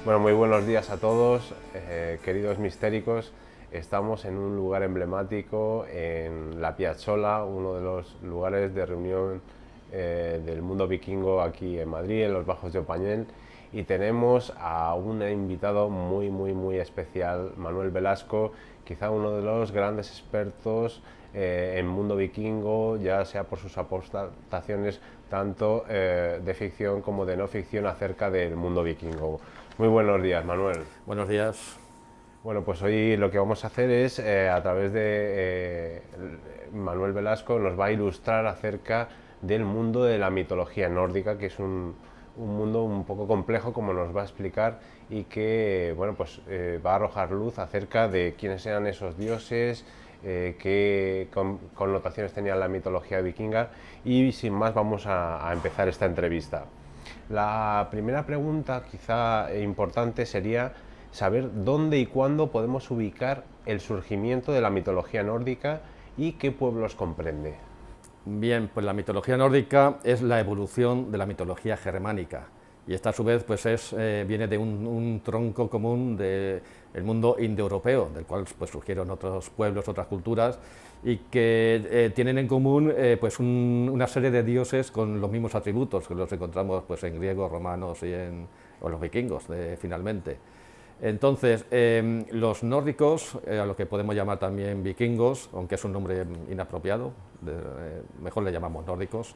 Bueno, muy buenos días a todos, queridos mistéricos. Estamos en un lugar emblemático, en la Piazzola, uno de los lugares de reunión del mundo vikingo aquí en Madrid, en los Bajos de Opañel, y tenemos a un invitado muy especial, Manuel Velasco, quizá uno de los grandes expertos en mundo vikingo, ya sea por sus aportaciones tanto de ficción como de no ficción acerca del mundo vikingo. Muy buenos días, Manuel. Buenos días. Bueno, pues hoy lo que vamos a hacer es, a través de Manuel Velasco, nos va a ilustrar acerca del mundo de la mitología nórdica, que es un mundo un poco complejo, como nos va a explicar, y que bueno, pues, va a arrojar luz acerca de quiénes eran esos dioses, qué connotaciones tenía la mitología vikinga, y sin más vamos a empezar esta entrevista. La primera pregunta, quizá importante, sería saber dónde y cuándo podemos ubicar el surgimiento de la mitología nórdica y qué pueblos comprende. Bien, pues la mitología nórdica es la evolución de la mitología germánica y esta a su vez pues viene de un tronco común del mundo indoeuropeo, del cual pues surgieron otros pueblos, otras culturas y que tienen en común pues una serie de dioses con los mismos atributos que los encontramos pues en griegos, romanos o los vikingos finalmente. Entonces, los nórdicos, a lo que podemos llamar también vikingos, aunque es un nombre inapropiado, mejor le llamamos nórdicos,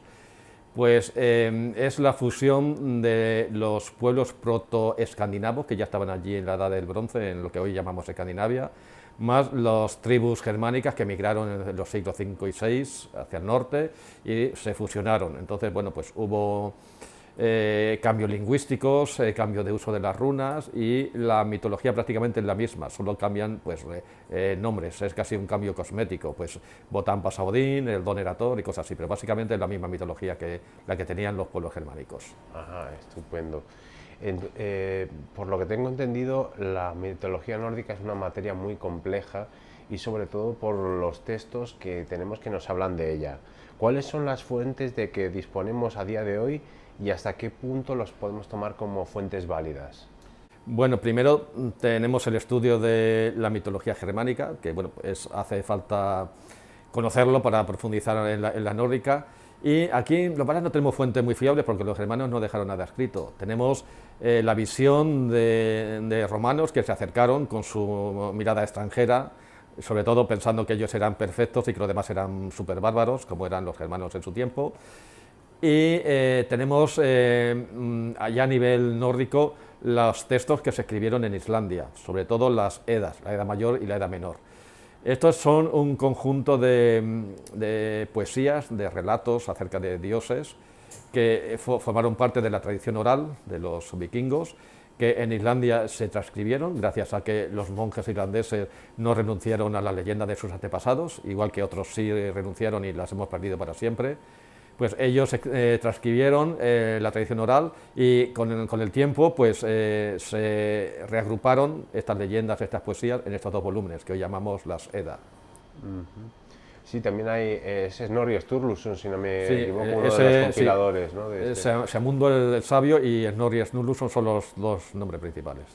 pues es la fusión de los pueblos proto-escandinavos que ya estaban allí en la Edad del Bronce, en lo que hoy llamamos Escandinavia, más las tribus germánicas que emigraron en los siglos V y VI hacia el norte y se fusionaron. Entonces, bueno, pues hubo cambios lingüísticos, cambio de uso de las runas y la mitología prácticamente es la misma, solo cambian pues, nombres, es casi un cambio cosmético, pues Wotan pasa a Odín, el Don era Thor y cosas así, pero básicamente es la misma mitología que la que tenían los pueblos germánicos. Ajá, estupendo. Por lo que tengo entendido, la mitología nórdica es una materia muy compleja y sobre todo por los textos que tenemos que nos hablan de ella. ¿Cuáles son las fuentes de que disponemos a día de hoy y hasta qué punto los podemos tomar como fuentes válidas? Bueno, primero tenemos el estudio de la mitología germánica, que bueno, hace falta conocerlo para profundizar en la nórdica. Y aquí los no tenemos fuentes muy fiables porque los germanos no dejaron nada escrito. Tenemos la visión de romanos que se acercaron con su mirada extranjera, sobre todo pensando que ellos eran perfectos y que los demás eran súper bárbaros, como eran los germanos en su tiempo. Y tenemos allá a nivel nórdico los textos que se escribieron en Islandia, sobre todo las Edas, la Edad Mayor y la Edad Menor. Estos son un conjunto de poesías, de relatos acerca de dioses que formaron parte de la tradición oral de los vikingos, que en Islandia se transcribieron gracias a que los monjes irlandeses no renunciaron a la leyenda de sus antepasados, igual que otros sí renunciaron y las hemos perdido para siempre. Pues ellos transcribieron la tradición oral y con el tiempo pues, se reagruparon estas leyendas, estas poesías en estos dos volúmenes que hoy llamamos las Edda. Sí, también hay Snorri Sturluson, si no me Sí, equivoco, uno de los compiladores. Sí, ¿no? Seamundo el Sabio y Snorri Sturluson son los dos nombres principales.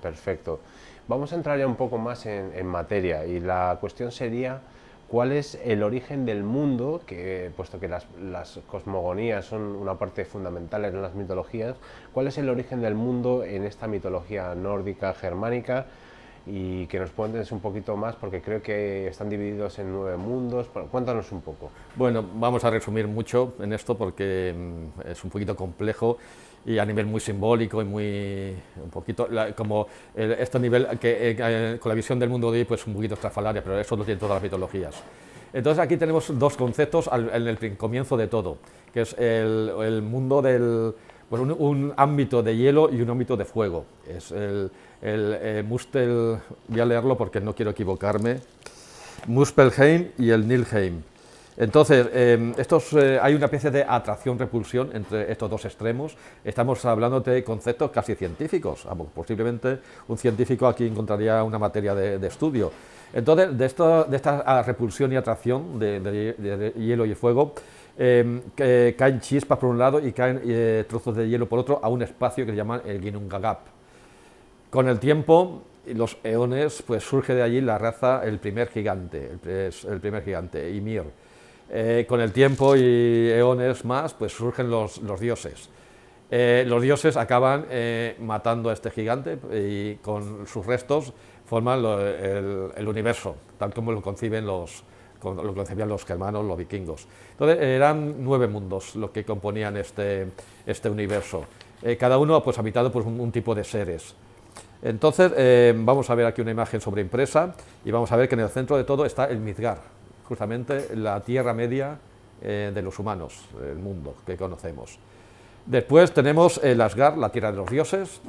Perfecto. Vamos a entrar ya un poco más en materia y la cuestión sería: ¿cuál es el origen del mundo? Puesto que las cosmogonías son una parte fundamental en las mitologías, ¿cuál es el origen del mundo en esta mitología nórdica germánica? Y que nos cuentes un poquito más, porque creo que están divididos en 9 mundos. Cuéntanos un poco. Bueno, vamos a resumir mucho en esto porque es un poquito complejo y a nivel muy simbólico y un poquito como este nivel que con la visión del mundo de hoy pues un poquito estrafalaria, pero eso lo tienen todas las mitologías. Entonces aquí tenemos dos conceptos en el comienzo de todo, que es el mundo del un ámbito de hielo y un ámbito de fuego. Es Muspel, voy a leerlo porque no quiero equivocarme, Muspelheim y el Nilheim. Entonces, hay una especie de atracción-repulsión entre estos dos extremos. Estamos hablando de conceptos casi científicos. Posiblemente un científico aquí encontraría una materia de estudio. Entonces, de esta repulsión y atracción de hielo y fuego, caen chispas por un lado y caen trozos de hielo por otro a un espacio que se llama el Ginnungagap. Con el tiempo y los eones, pues surge de allí la raza, el primer gigante, el primer gigante, Ymir. Con el tiempo y eones más, pues surgen los dioses. Los dioses acaban matando a este gigante y con sus restos forman el universo, tal como lo concibían los germanos, los vikingos. Entonces eran 9 mundos los que componían este universo, cada uno pues habitado por un tipo de seres. Entonces vamos a ver aquí una imagen sobreimpresa y vamos a ver que en el centro de todo está el Midgard, justamente la Tierra Media de los humanos, el mundo que conocemos. Después tenemos el Asgard, la tierra de los dioses,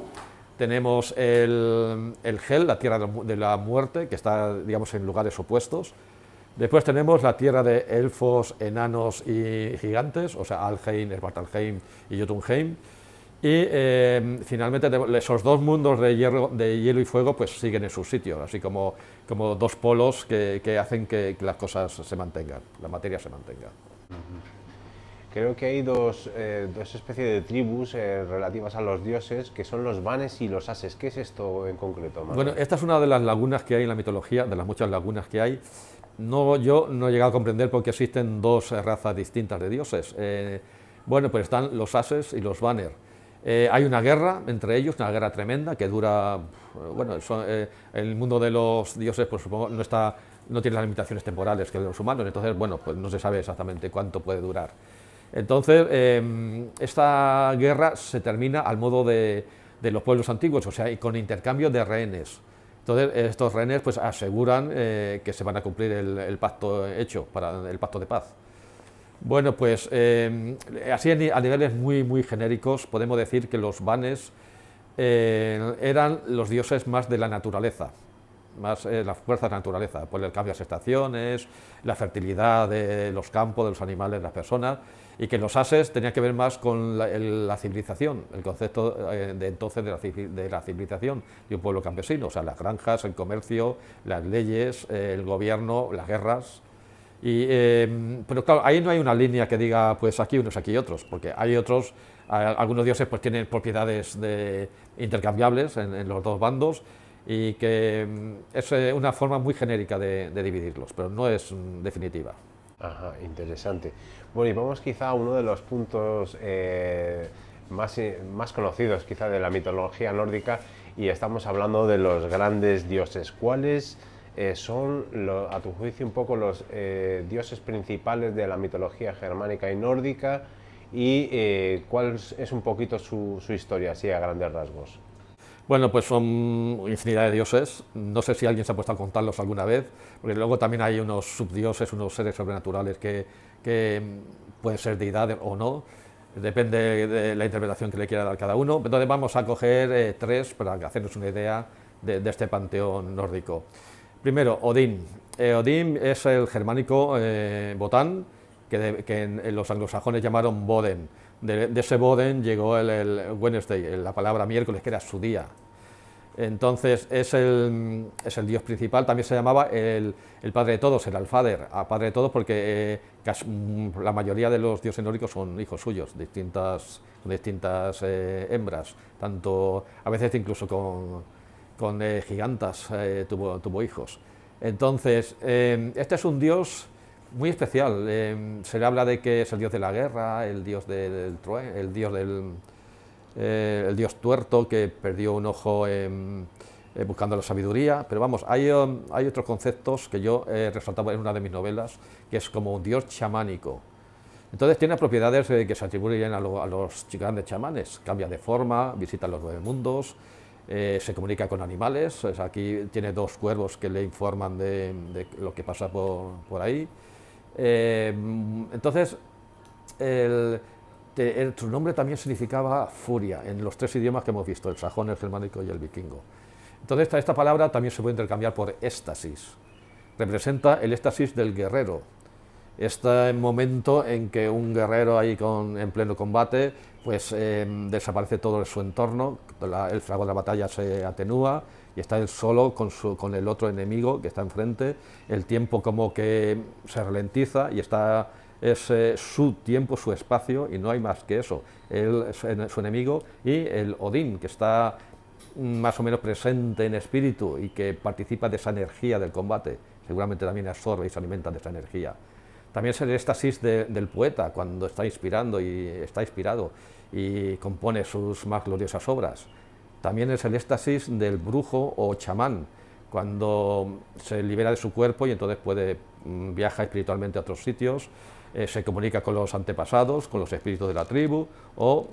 tenemos el Hel, la tierra de la muerte, que está, digamos, en lugares opuestos. Después tenemos la tierra de elfos, enanos y gigantes, o sea, Alheim, Svartalheim y Jotunheim. Y finalmente esos 2 mundos de hielo y fuego pues siguen en sus sitios, así como 2 polos que hacen que las cosas se mantengan, la materia se mantenga. Creo que hay dos especies de tribus relativas a los dioses, que son los Vanes y los Ases. ¿Qué es esto en concreto, Manuel? Bueno, esta es una de las lagunas que hay en la mitología, de las muchas lagunas que hay. Yo no he llegado a comprender por qué existen 2 razas distintas de dioses. Bueno, pues están los Ases y los Vanir. Hay una guerra entre ellos, una guerra tremenda que dura, bueno, el mundo de los dioses pues supongo no tiene las limitaciones temporales que los humanos, entonces bueno, pues no se sabe exactamente cuánto puede durar. Entonces esta guerra se termina al modo de los pueblos antiguos, o sea, con intercambio de rehenes. Entonces estos rehenes pues aseguran que se van a cumplir el pacto hecho, el pacto de paz. Bueno, pues así a niveles muy genéricos podemos decir que los Vanes eran los dioses más de la naturaleza, más las fuerzas de la naturaleza, por el cambio de las estaciones, la fertilidad de los campos, de los animales, de las personas, y que los Ases tenían que ver más con la civilización, el concepto de entonces de la civilización de un pueblo campesino, o sea, las granjas, el comercio, las leyes, el gobierno, las guerras. Pero claro, ahí no hay una línea que diga pues aquí unos, aquí otros, porque hay otros, algunos dioses pues tienen propiedades intercambiables en los 2 bandos y que es una forma muy genérica de dividirlos, pero no es definitiva. Ajá, interesante. Bueno, y vamos quizá a uno de los puntos más conocidos quizá de la mitología nórdica, y estamos hablando de los grandes dioses. ¿Cuáles son, a tu juicio, un poco los dioses principales de la mitología germánica y nórdica, y cuál es un poquito su historia, así a grandes rasgos? Bueno, pues son infinidad de dioses, no sé si alguien se ha puesto a contarlos alguna vez, porque luego también hay unos subdioses, unos seres sobrenaturales que pueden ser deidades o no, depende de la interpretación que le quiera dar cada uno. Entonces vamos a coger 3 para hacernos una idea de este panteón nórdico. Primero, Odín. Odín es el germánico Botán, que en los anglosajones llamaron Boden. De ese Boden llegó el Wednesday, la palabra miércoles, que era su día. Entonces es el dios principal. También se llamaba el padre de todos, el Alfader, padre de todos, porque la mayoría de los dioses nórdicos son hijos suyos, distintas hembras, tanto a veces incluso con gigantas tuvo hijos. Entonces este es un dios muy especial. Se le habla de que es el dios de la guerra, el dios el dios tuerto que perdió un ojo buscando la sabiduría, pero vamos, hay otros conceptos que yo he resaltado en una de mis novelas, que es como un dios chamánico. Entonces tiene propiedades que se atribuyen a los grandes chamanes, cambia de forma, visita los 9 mundos, se comunica con animales, o sea, aquí tiene 2 cuervos que le informan de lo que pasa por ahí. Entonces, su nombre también significaba furia en los 3 idiomas que hemos visto, el sajón, el germánico y el vikingo. Entonces esta palabra también se puede intercambiar por éxtasis, representa el éxtasis del guerrero, este momento en que un guerrero ahí en pleno combate pues desaparece todo su entorno, el fragor de la batalla se atenúa y está él solo con el otro enemigo que está enfrente, el tiempo como que se ralentiza y es su tiempo, su espacio, y no hay más que eso, él es su enemigo, y el Odín, que está más o menos presente en espíritu y que participa de esa energía del combate, seguramente también absorbe y se alimenta de esa energía. También es el éxtasis del poeta cuando está inspirando y está inspirado y compone sus más gloriosas obras. También es el éxtasis del brujo o chamán, cuando se libera de su cuerpo y entonces viaja espiritualmente a otros sitios, se comunica con los antepasados, con los espíritus de la tribu, o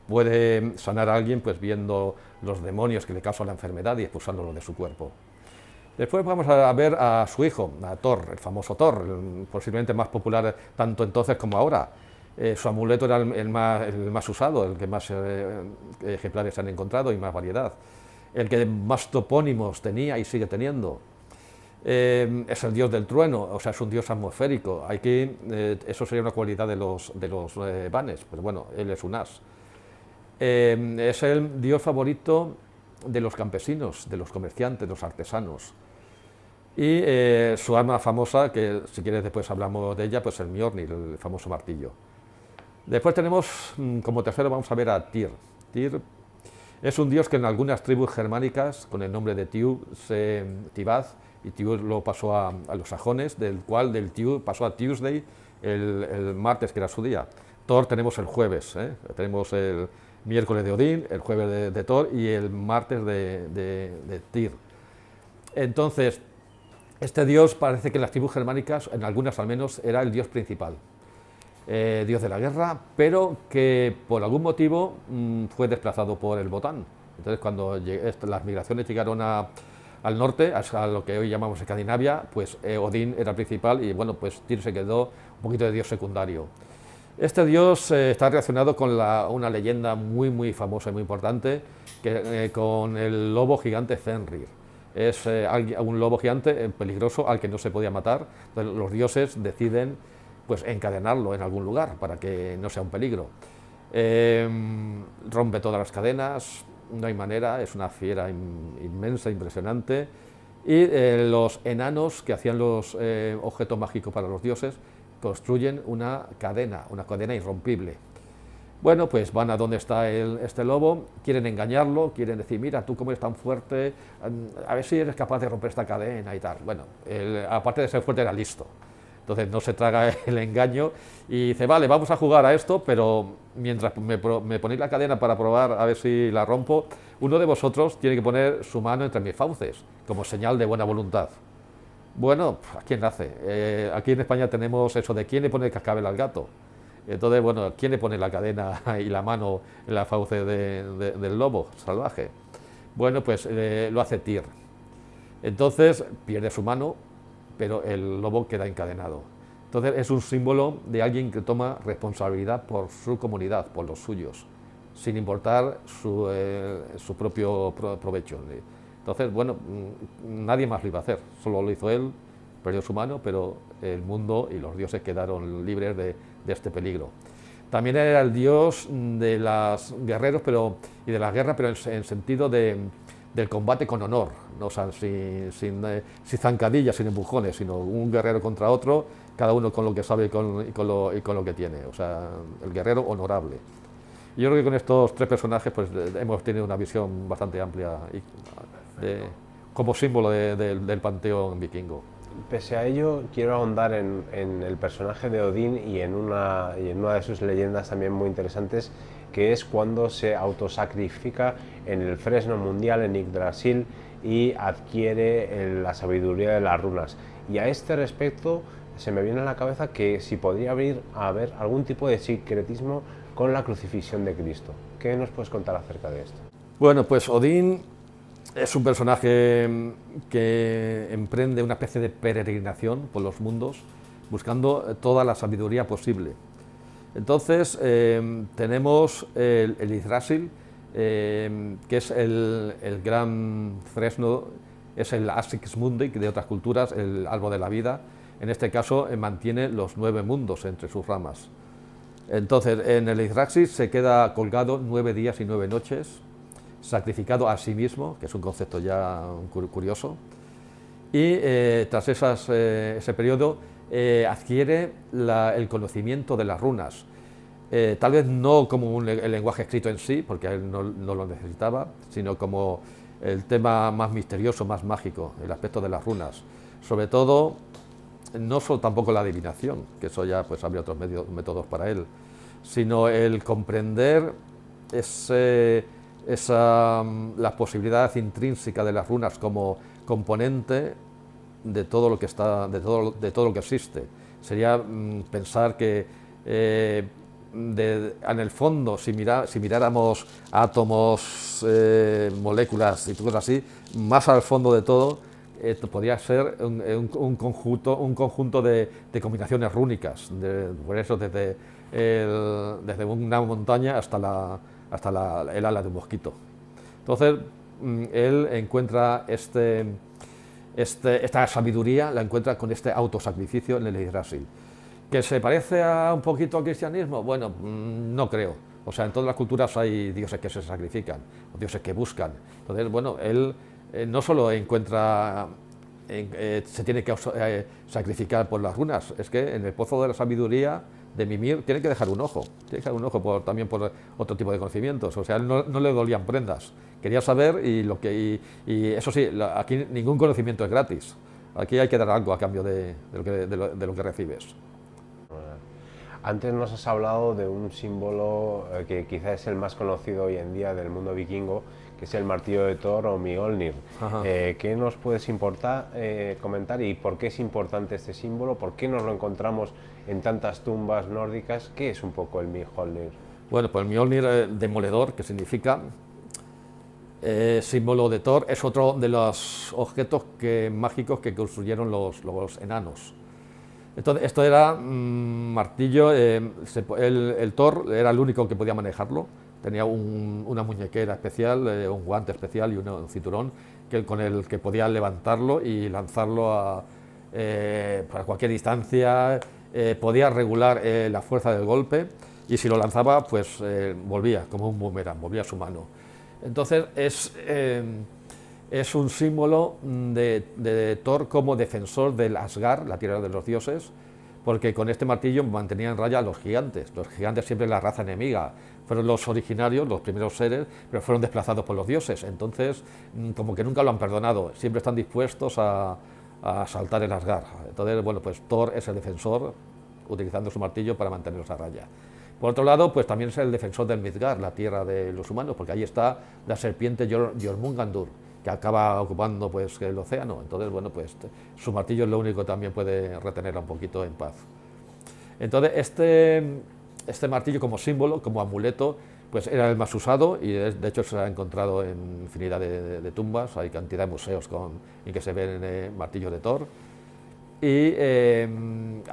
puede sanar a alguien pues viendo los demonios que le causan la enfermedad y expulsándolos de su cuerpo. Después vamos a ver a su hijo, a Thor, el famoso Thor, posiblemente más popular tanto entonces como ahora. Su amuleto era el más usado, el que más ejemplares se han encontrado y más variedad. El que más topónimos tenía y sigue teniendo. Es el dios del trueno, o sea, es un dios atmosférico. Aquí, eso sería una cualidad de los vanes, pero bueno, él es un as. Es el dios favorito de los campesinos, de los comerciantes, de los artesanos. Y su arma famosa, que si quieres después hablamos de ella, pues el Mjolnir, el famoso martillo. Después tenemos, como tercero, vamos a ver a Tyr. Tyr es un dios que en algunas tribus germánicas, con el nombre de Tivaz, y Tyr lo pasó a los sajones, del cual del Tyr pasó a Tuesday, el martes, que era su día. Thor tenemos el jueves, tenemos el miércoles de Odín, el jueves de Thor y el martes de Tyr. Entonces, este dios parece que en las tribus germánicas, en algunas al menos, era el dios principal. Dios de la guerra, pero que por algún motivo fue desplazado por el Botán. Entonces, cuando las migraciones llegaron al norte, a lo que hoy llamamos Escandinavia, pues Odín era el principal y bueno, pues Tyr se quedó un poquito de dios secundario. Este dios está relacionado con una leyenda muy famosa y muy importante, con el lobo gigante Fenrir. Es un lobo gigante peligroso al que no se podía matar. Entonces, los dioses deciden pues encadenarlo en algún lugar para que no sea un peligro. Rompe todas las cadenas, no hay manera, es una fiera inmensa, impresionante. Y los enanos que hacían los objetos mágicos para los dioses construyen una cadena irrompible. Bueno, pues van a donde está este lobo, quieren engañarlo, quieren decir, mira, tú como eres tan fuerte, a ver si eres capaz de romper esta cadena y tal. Bueno, aparte de ser fuerte, era listo. Entonces no se traga el engaño y dice, vale, vamos a jugar a esto, pero mientras me ponéis la cadena para probar a ver si la rompo, uno de vosotros tiene que poner su mano entre mis fauces, como señal de buena voluntad. Bueno, ¿a quién hace? Aquí en España tenemos eso de quién le pone el cascabel al gato. Entonces, bueno, ¿quién le pone la cadena y la mano en la fauce del lobo salvaje? Bueno, pues lo hace Tyr. Entonces pierde su mano, pero el lobo queda encadenado. Entonces es un símbolo de alguien que toma responsabilidad por su comunidad, por los suyos, sin importar su propio provecho. Entonces, bueno, nadie más lo iba a hacer, solo lo hizo él, perdió su mano, pero el mundo y los dioses quedaron libres de este peligro. También era el dios de los guerreros y de la guerra, pero en sentido del combate con honor, ¿no? O sea, sin zancadillas, sin empujones, sino un guerrero contra otro, cada uno con lo que sabe y con lo que tiene, o sea, el guerrero honorable. Y yo creo que con estos tres personajes pues, hemos tenido una visión bastante amplia como símbolo del panteón vikingo. Pese a ello, quiero ahondar en el personaje de Odín y en una de sus leyendas también muy interesantes, que es cuando se autosacrifica en el fresno mundial en Yggdrasil y adquiere la sabiduría de las runas. Y a este respecto se me viene a la cabeza que si podría haber algún tipo de sincretismo con la crucifixión de Cristo. ¿Qué nos puedes contar acerca de esto? Bueno, pues Odín es un personaje que emprende una especie de peregrinación por los mundos, buscando toda la sabiduría posible. Entonces, tenemos el Yggdrasil, que es el gran fresno, es el Axis Mundi, que de otras culturas, el árbol de la vida. En este caso, mantiene los 9 mundos entre sus ramas. Entonces, en el Yggdrasil se queda colgado 9 días y 9 noches, sacrificado a sí mismo, que es un concepto ya curioso, y tras ese periodo adquiere el conocimiento de las runas. tal vez no como el lenguaje escrito en sí, porque él no lo necesitaba, sino como el tema más misterioso, más mágico, el aspecto de las runas. Sobre todo, no solo tampoco la adivinación, que eso ya pues habría otros métodos para él, sino el comprender la posibilidad intrínseca de las runas como componente de todo lo que está, de todo lo que existe. Sería pensar que en el fondo, si miráramos átomos, moléculas y cosas así, más al fondo de todo, podría ser un conjunto de combinaciones rúnicas, por eso desde una montaña hasta el ala de un mosquito. Entonces, él encuentra esta sabiduría, la encuentra con este autosacrificio en el Yggdrasil. ¿Que se parece un poquito al cristianismo? Bueno, no creo. O sea, en todas las culturas hay dioses que se sacrifican, o dioses que buscan. Entonces, bueno, él no solo encuentra, se tiene que sacrificar por las runas, es que en el pozo de la sabiduría de Mimir tiene que dejar un ojo, también por otro tipo de conocimientos. O sea, él no le dolían prendas, quería saber y eso sí, aquí ningún conocimiento es gratis. Aquí hay que dar algo a cambio de lo que recibes. Antes nos has hablado de un símbolo que quizás es el más conocido hoy en día del mundo vikingo, que es el martillo de Thor o Mjolnir. ¿Qué nos puedes comentar y por qué es importante este símbolo? ¿Por qué nos lo encontramos en tantas tumbas nórdicas? ¿Qué es un poco el Mjolnir? Bueno, pues el Mjolnir, demoledor, que significa símbolo de Thor, es otro de los objetos mágicos que construyeron los enanos. Entonces, esto era martillo, el Thor era el único que podía manejarlo, tenía una muñequera especial, un guante especial y un cinturón con el que podía levantarlo y lanzarlo para cualquier distancia, podía regular la fuerza del golpe y si lo lanzaba pues volvía como un boomerang, volvía a su mano. Entonces es un símbolo de Thor como defensor del Asgard, la tierra de los dioses, porque con este martillo mantenía en raya a los gigantes. Los gigantes siempre la raza enemiga, fueron los originarios, los primeros seres, pero fueron desplazados por los dioses. Entonces, como que nunca lo han perdonado, siempre están dispuestos a asaltar el Asgard. Entonces, bueno, pues Thor es el defensor, utilizando su martillo para mantenerlos a raya. Por otro lado, pues también es el defensor del Midgard, la tierra de los humanos, porque ahí está la serpiente Jormungandur, que acaba ocupando pues el océano. Entonces, bueno, pues su martillo es lo único que también puede retenerla un poquito en paz. Entonces, este martillo como símbolo, como amuleto, pues era el más usado y de hecho se ha encontrado en infinidad de tumbas, hay cantidad de museos en que se ven martillos de Thor. Y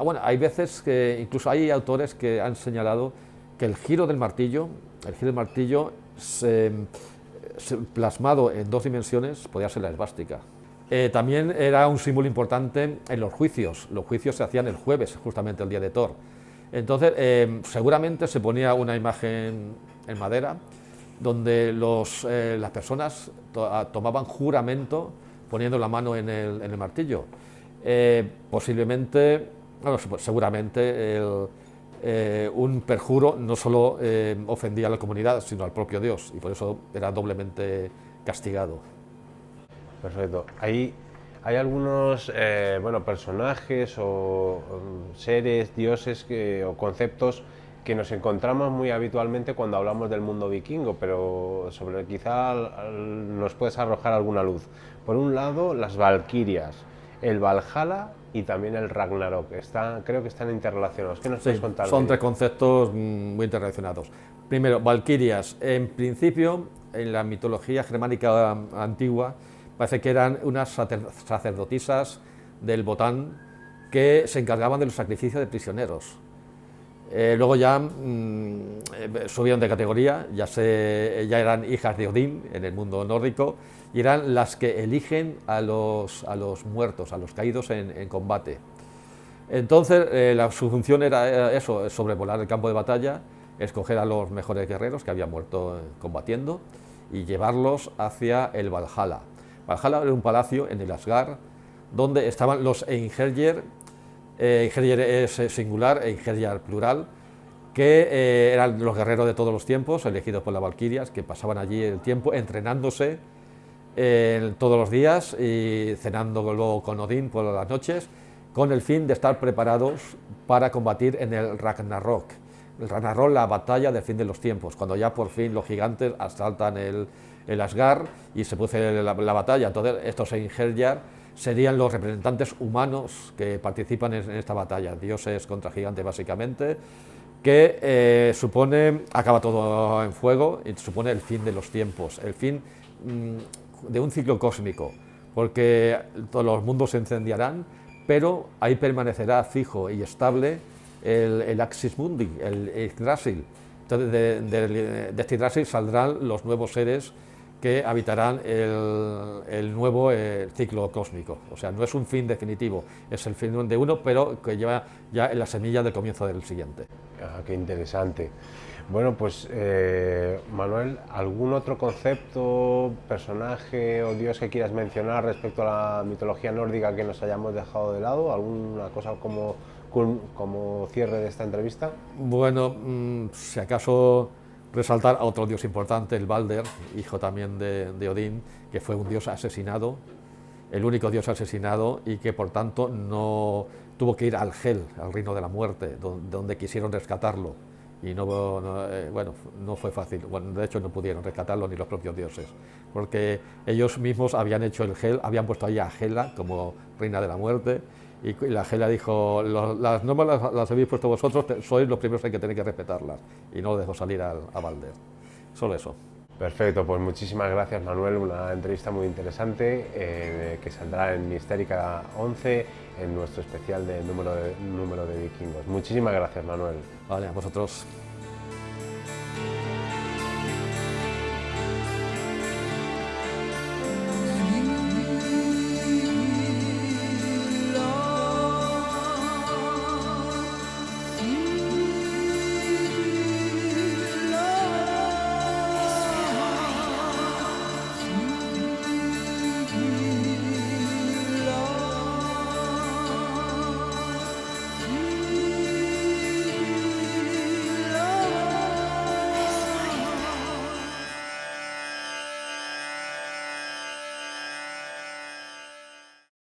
bueno, hay veces que incluso hay autores que han señalado que el giro del martillo plasmado en 2 dimensiones podía ser la esvástica. También era un símbolo importante en los juicios. Los juicios se hacían el jueves, justamente el día de Thor. Entonces, seguramente se ponía una imagen en madera donde las personas tomaban juramento poniendo la mano en el martillo. Posiblemente, bueno, seguramente un perjuro no solo ofendía a la comunidad, sino al propio Dios, y por eso era doblemente castigado. Perfecto. Hay algunos personajes o seres, dioses o conceptos que nos encontramos muy habitualmente cuando hablamos del mundo vikingo, pero quizá nos puedes arrojar alguna luz. Por un lado, las valquirias, el Valhalla y también el Ragnarok. Creo que están interrelacionados. ¿Qué nos puedes contar? Son 3 conceptos muy interrelacionados. Primero, valquirias. En principio, en la mitología germánica antigua, parece que eran unas sacerdotisas del Botán que se encargaban de los sacrificios de prisioneros. Luego ya subieron de categoría, ya eran hijas de Odín en el mundo nórdico y eran las que eligen a los muertos, a los caídos en combate. Entonces su función era eso, sobrevolar el campo de batalla, escoger a los mejores guerreros que habían muerto combatiendo y llevarlos hacia el Valhalla. Valhalla era un palacio en el Asgard donde estaban los Einherjar. Einherjar es singular, Einherjar plural, que eran los guerreros de todos los tiempos, elegidos por las valquirias, que pasaban allí el tiempo entrenándose todos los días y cenando luego con Odín por las noches, con el fin de estar preparados para combatir en el Ragnarok. El Ragnarok, la batalla del fin de los tiempos, cuando ya por fin los gigantes asaltan el Asgard y se produce la batalla. Entonces estos Einherjar serían los representantes humanos que participan en esta batalla, dioses contra gigantes básicamente, que supone, acaba todo en fuego y supone el fin de los tiempos, el fin de un ciclo cósmico, porque todos los mundos se incendiarán, pero ahí permanecerá fijo y estable el Axis Mundi, el Yggdrasil. Entonces de este Yggdrasil saldrán los nuevos seres que habitarán el nuevo ciclo cósmico. O sea, no es un fin definitivo, es el fin de uno, pero que lleva ya en la semilla del comienzo del siguiente. Ah, qué interesante. Bueno, pues Manuel, ¿algún otro concepto, personaje o dios que quieras mencionar respecto a la mitología nórdica que nos hayamos dejado de lado? ¿Alguna cosa como cierre de esta entrevista? Bueno, si acaso resaltar a otro dios importante, el Balder, hijo también de Odín, que fue un dios asesinado, el único dios asesinado, y que por tanto no tuvo que ir al Hel, al reino de la muerte, donde quisieron rescatarlo, y no fue fácil. Bueno, de hecho no pudieron rescatarlo ni los propios dioses, porque ellos mismos habían hecho el Hel, habían puesto ahí a Hela como reina de la muerte, y la Hela dijo: las normas las habéis puesto vosotros, sois los primeros que tenéis que respetarlas, y no lo dejó salir a Balder. Solo eso. Perfecto, pues muchísimas gracias, Manuel, una entrevista muy interesante que saldrá en Mistérica 11 en nuestro especial de número de vikingos. Muchísimas gracias, Manuel. Vale, a vosotros.